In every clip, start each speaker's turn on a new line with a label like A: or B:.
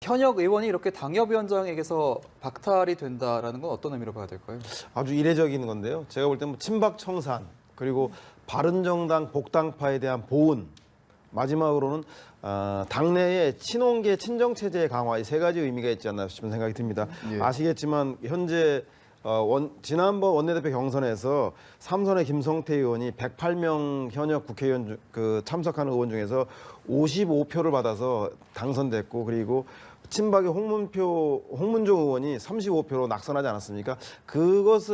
A: 현역 의원이 이렇게 당협위원장에게서 박탈이 된다라는 건 어떤 의미로 봐야 될까요?
B: 아주 이례적인 건데요. 제가 볼 때 뭐 친박 청산 그리고 바른정당 복당파에 대한 보훈 마지막으로는 당내의 친원계 친정체제의 강화 이 세 가지 의미가 있지 않나 싶은 생각이 듭니다.
A: 예.
B: 아시겠지만 현재 지난번 원내대표 경선에서 삼선의 김성태 의원이 108명 현역 국회의원 참석하는 의원 중에서 55표를 받아서 당선됐고 그리고 친박의 홍문종 의원이 35표로 낙선하지 않았습니까? 그것이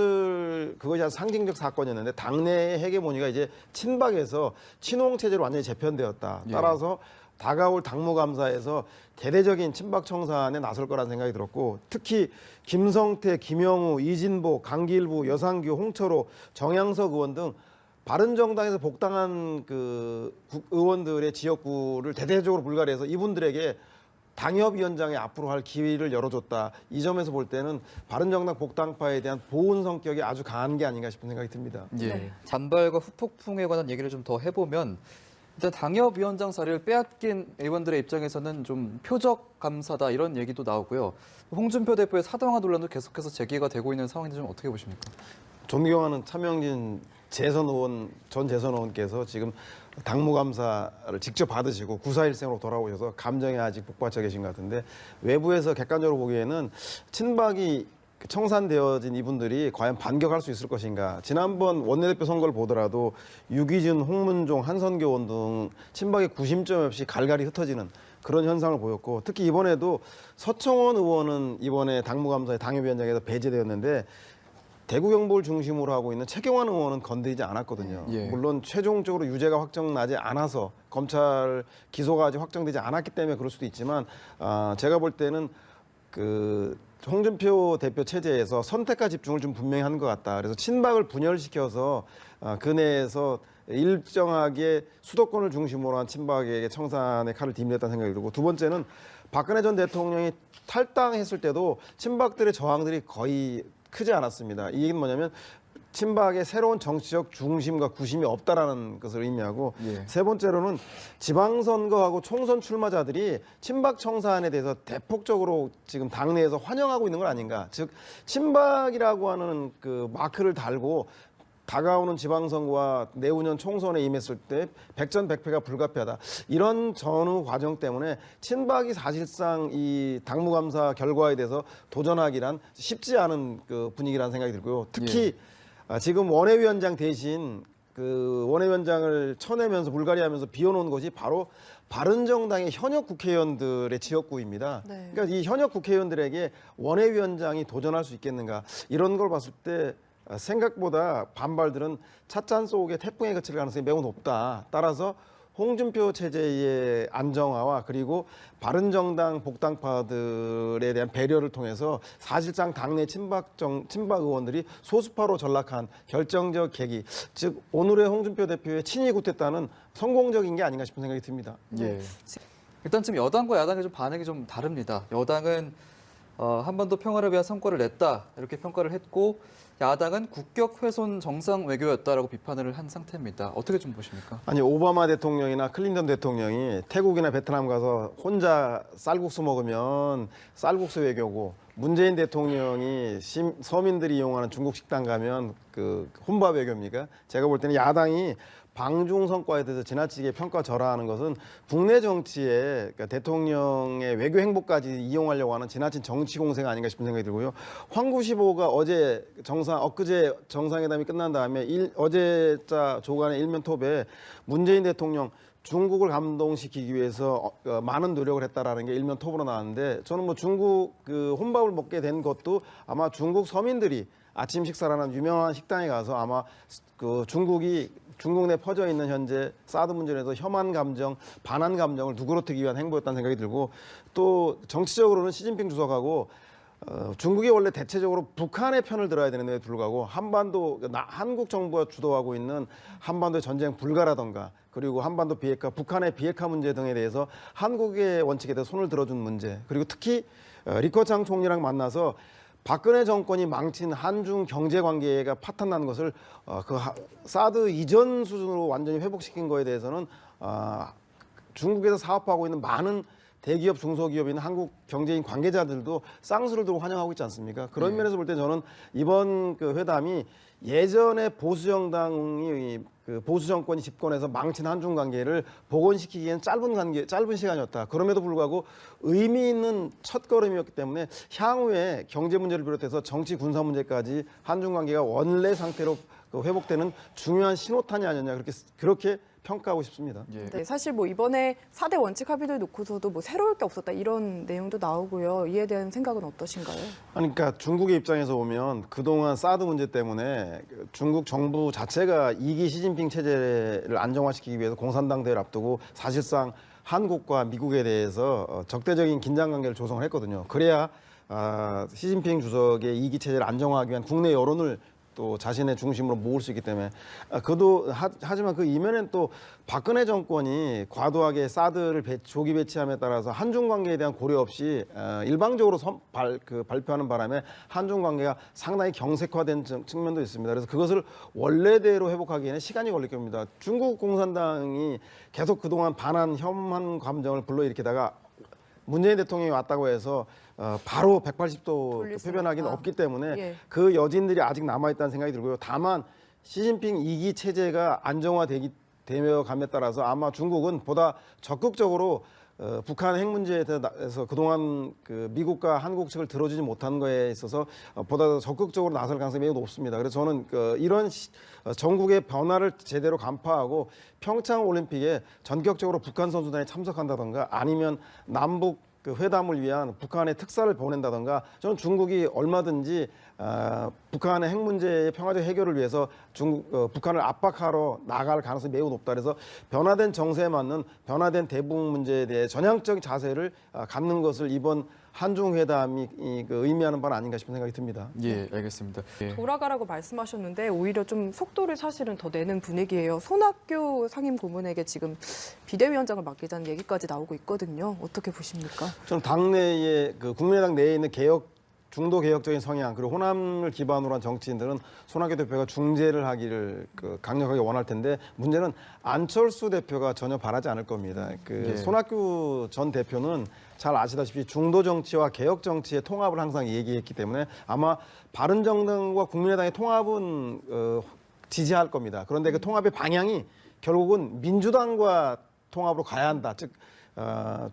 B: 아주 상징적 사건이었는데 당내의 헤게모니가 이제 친박에서 친홍 체제로 완전히 재편되었다. 따라서 다가올 당무감사에서 대대적인 친박 청산에 나설 거라는 생각이 들었고 특히 김성태, 김영우, 이진복, 강길부, 여상규, 홍철호, 정양석 의원 등 바른정당에서 복당한 의원들의 지역구를 대대적으로 불가리해서 이분들에게 당협위원장에 앞으로 할 기회를 열어줬다. 이 점에서 볼 때는 바른정당 복당파에 대한 보훈 성격이 아주 강한 게 아닌가 싶은 생각이 듭니다.
A: 예. 잔발과 후폭풍에 관한 얘기를 좀 더 해보면 일단 당협위원장 자리를 빼앗긴 의원들의 입장에서는 좀 표적 감사다 이런 얘기도 나오고요. 홍준표 대표의 사당화 논란도 계속해서 제기가 되고 있는 상황인데 좀 어떻게 보십니까?
B: 존경하는 차명진 전 재선 의원께서 지금 당무감사를 직접 받으시고 구사일생으로 돌아오셔서 감정에 아직 북받쳐 계신 것 같은데 외부에서 객관적으로 보기에는 친박이 청산되어진 이분들이 과연 반격할 수 있을 것인가. 지난번 원내대표 선거를 보더라도 유기준, 홍문종, 한선교 의원 등 친박의 구심점 없이 갈갈이 흩어지는 그런 현상을 보였고 특히 이번에도 서청원 의원은 이번에 당무감사에 당협위원장에서 배제되었는데 대구 경북을 중심으로 하고 있는 최경환 의원은 건드리지 않았거든요.
A: 예.
B: 물론 최종적으로 유죄가 확정나지 않아서 검찰 기소가 아직 확정되지 않았기 때문에 그럴 수도 있지만 제가 볼 때는 홍준표 대표 체제에서 선택과 집중을 좀 분명히 한 것 같다. 그래서 친박을 분열시켜서 그 내에서 일정하게 수도권을 중심으로 한 친박에게 청산의 칼을 디밀었다는 생각이 들고 두 번째는 박근혜 전 대통령이 탈당했을 때도 친박들의 저항들이 거의 크지 않았습니다. 이 얘기는 뭐냐면 친박의 새로운 정치적 중심과 구심이 없다라는 것을 의미하고 세 번째로는 지방선거하고 총선 출마자들이 친박 청산에 대해서 대폭적으로 지금 당내에서 환영하고 있는 건 아닌가. 즉 친박이라고 하는 그 마크를 달고 다가오는 지방선거와 내후년 총선에 임했을 때 백전백패가 불가피하다. 이런 전후 과정 때문에 친박이 사실상 이 당무감사 결과에 대해서 도전하기란 쉽지 않은 분위기라는 생각이 들고요. 특히 지금 원외위원장 대신 원외위원장을 쳐내면서 불가리하면서 비워놓은 것이 바로 바른정당의 현역 국회의원들의 지역구입니다.
C: 네.
B: 그러니까 이 현역 국회의원들에게 원외위원장이 도전할 수 있겠는가 이런 걸 봤을 때 생각보다 반발들은 찻잔 속에 태풍에 그칠 가능성이 매우 높다. 따라서 홍준표 체제의 안정화와 그리고 바른정당 복당파들에 대한 배려를 통해서 사실상 당내 친박 의원들이 소수파로 전락한 결정적 계기, 즉 오늘의 홍준표 대표의 친이 구태타는 성공적인 게 아닌가 싶은 생각이 듭니다.
A: 예. 일단 지금 여당과 야당의 좀 반응이 좀 다릅니다. 여당은 한반도 평화를 위한 성과를 냈다 이렇게 평가를 했고 야당은 국격 훼손 정상 외교였다라고 비판을 한 상태입니다. 어떻게 좀 보십니까?
B: 아니 오바마 대통령이나 클린턴 대통령이 태국이나 베트남 가서 혼자 쌀국수 먹으면 쌀국수 외교고 문재인 대통령이 서민들이 이용하는 중국 식당 가면 혼밥 외교입니까? 제가 볼 때는 야당이 방중 성과에 대해서 지나치게 평가절하하는 것은 국내 정치에 그러니까 대통령의 외교 행보까지 이용하려고 하는 지나친 정치 공세가 아닌가 싶은 생각이 들고요. 황구시보가 엊그제 정상회담이 끝난 다음에 어제자 조간의 일면 톱에 문재인 대통령 중국을 감동시키기 위해서 많은 노력을 했다라는 게 일면 톱으로 나왔는데 저는 뭐 중국 혼밥을 먹게 된 것도 아마 중국 서민들이 아침 식사라는 유명한 식당에 가서 아마 중국 내 퍼져 있는 현재 사드 문제에서 혐한 감정, 반한 감정을 누그러뜨리기 위한 행보였다는 생각이 들고 또 정치적으로는 시진핑 주석하고 중국이 원래 대체적으로 북한의 편을 들어야 되는데 불구하고 한국 정부가 주도하고 있는 한반도의 전쟁 불가라던가 그리고 한반도 비핵화, 북한의 비핵화 문제 등에 대해서 한국의 원칙에 대해서 손을 들어준 문제 그리고 특히 리커창 총리랑 만나서 박근혜 정권이 망친 한중 경제관계가 파탄난 것을 사드 이전 수준으로 완전히 회복시킨 거에 대해서는 중국에서 사업하고 있는 많은 대기업, 중소기업이나 한국 경제인 관계자들도 쌍수를 들고 환영하고 있지 않습니까? 그런 면에서 볼 때 저는 이번 그 회담이 예전에 보수 정당이 그 보수 정권이 집권해서 망친 한중 관계를 복원시키기엔 짧은 시간이었다. 그럼에도 불구하고 의미 있는 첫걸음이었기 때문에 향후에 경제 문제를 비롯해서 정치 군사 문제까지 한중 관계가 원래 상태로 그 회복되는 중요한 신호탄이 아니었냐 그렇게 평가하고 싶습니다.
A: 예.
C: 네, 사실 뭐 이번에 4대 원칙 합의를 놓고서도 뭐 새로울 게 없었다 이런 내용도 나오고요. 이에 대한 생각은 어떠신가요?
B: 그러니까 중국의 입장에서 보면 그동안 사드 문제 때문에 중국 정부 자체가 2기 시진핑 체제를 안정화시키기 위해서 공산당 대회를 앞두고 사실상 한국과 미국에 대해서 적대적인 긴장 관계를 조성을 했거든요. 그래야 시진핑 주석의 2기 체제를 안정화하기 위한 국내 여론을 또 자신의 중심으로 모을 수 있기 때문에 하지만 그 이면엔 또 박근혜 정권이 과도하게 사드를 조기 배치함에 따라서 한중 관계에 대한 고려 없이 일방적으로 발표하는 바람에 한중 관계가 상당히 경색화된 측면도 있습니다. 그래서 그것을 원래대로 회복하기에는 시간이 걸릴 겁니다. 중국 공산당이 계속 그동안 반한 혐한 감정을 불러일으키다가 문재인 대통령이 왔다고 해서 바로 180도 표변하기는 없기 때문에
C: 예.
B: 그 여진들이 아직 남아있다는 생각이 들고요. 다만 시진핑 2기 체제가 안정화되며 감에 따라서 아마 중국은 보다 적극적으로 북한 핵 문제에 대해서 그동안 그 미국과 한국 측을 들어주지 못한 거에 있어서 보다 더 적극적으로 나설 가능성이 매우 높습니다. 그래서 저는 이런 전국의 변화를 제대로 간파하고 평창 올림픽에 전격적으로 북한 선수단이 참석한다던가 아니면 남북 그 회담을 위한 북한의 특사를 보낸다던가 저는 중국이 얼마든지 북한의 핵 문제의 평화적 해결을 위해서 북한을 압박하러 나갈 가능성이 매우 높다. 그래서 변화된 정세에 맞는 변화된 대북 문제에 대해 전향적 자세를 갖는 것을 이번 한중 회담이 의미하는 바는 아닌가 싶은 생각이 듭니다.
A: 예, 알겠습니다. 예.
C: 돌아가라고 말씀하셨는데 오히려 좀 속도를 사실은 더 내는 분위기예요. 손학규 상임 고문에게 지금 비대위원장을 맡기자는 얘기까지 나오고 있거든요. 어떻게 보십니까?
B: 저는 당내에 국민의당 내에 있는 중도 개혁적인 성향 그리고 호남을 기반으로 한 정치인들은 손학규 대표가 중재를 하기를 강력하게 원할 텐데 문제는 안철수 대표가 전혀 바라지 않을 겁니다.
A: 예.
B: 손학규 전 대표는 잘 아시다시피 중도 정치와 개혁 정치의 통합을 항상 얘기했기 때문에 아마 바른정당과 국민의당의 통합은 지지할 겁니다. 그런데 그 통합의 방향이 결국은 민주당과 통합으로 가야 한다. 즉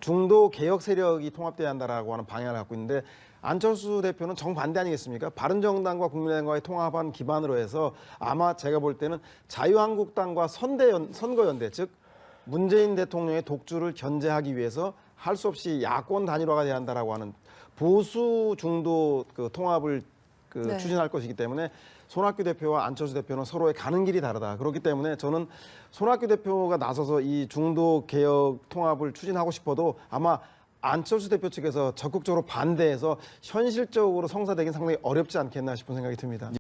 B: 중도 개혁 세력이 통합돼야 한다라고 하는 방향을 갖고 있는데 안철수 대표는 정반대 아니겠습니까? 바른정당과 국민의당과의 통합한 기반으로 해서 아마 제가 볼 때는 자유한국당과 선거연대 즉 문재인 대통령의 독주를 견제하기 위해서 할 수 없이 야권 단일화가 돼야 한다라고 하는 보수 중도 통합을
C: 네.
B: 추진할 것이기 때문에 손학규 대표와 안철수 대표는 서로의 가는 길이 다르다. 그렇기 때문에 저는 손학규 대표가 나서서 이 중도 개혁 통합을 추진하고 싶어도 아마 안철수 대표 측에서 적극적으로 반대해서 현실적으로 성사되긴 상당히 어렵지 않겠나 싶은 생각이 듭니다.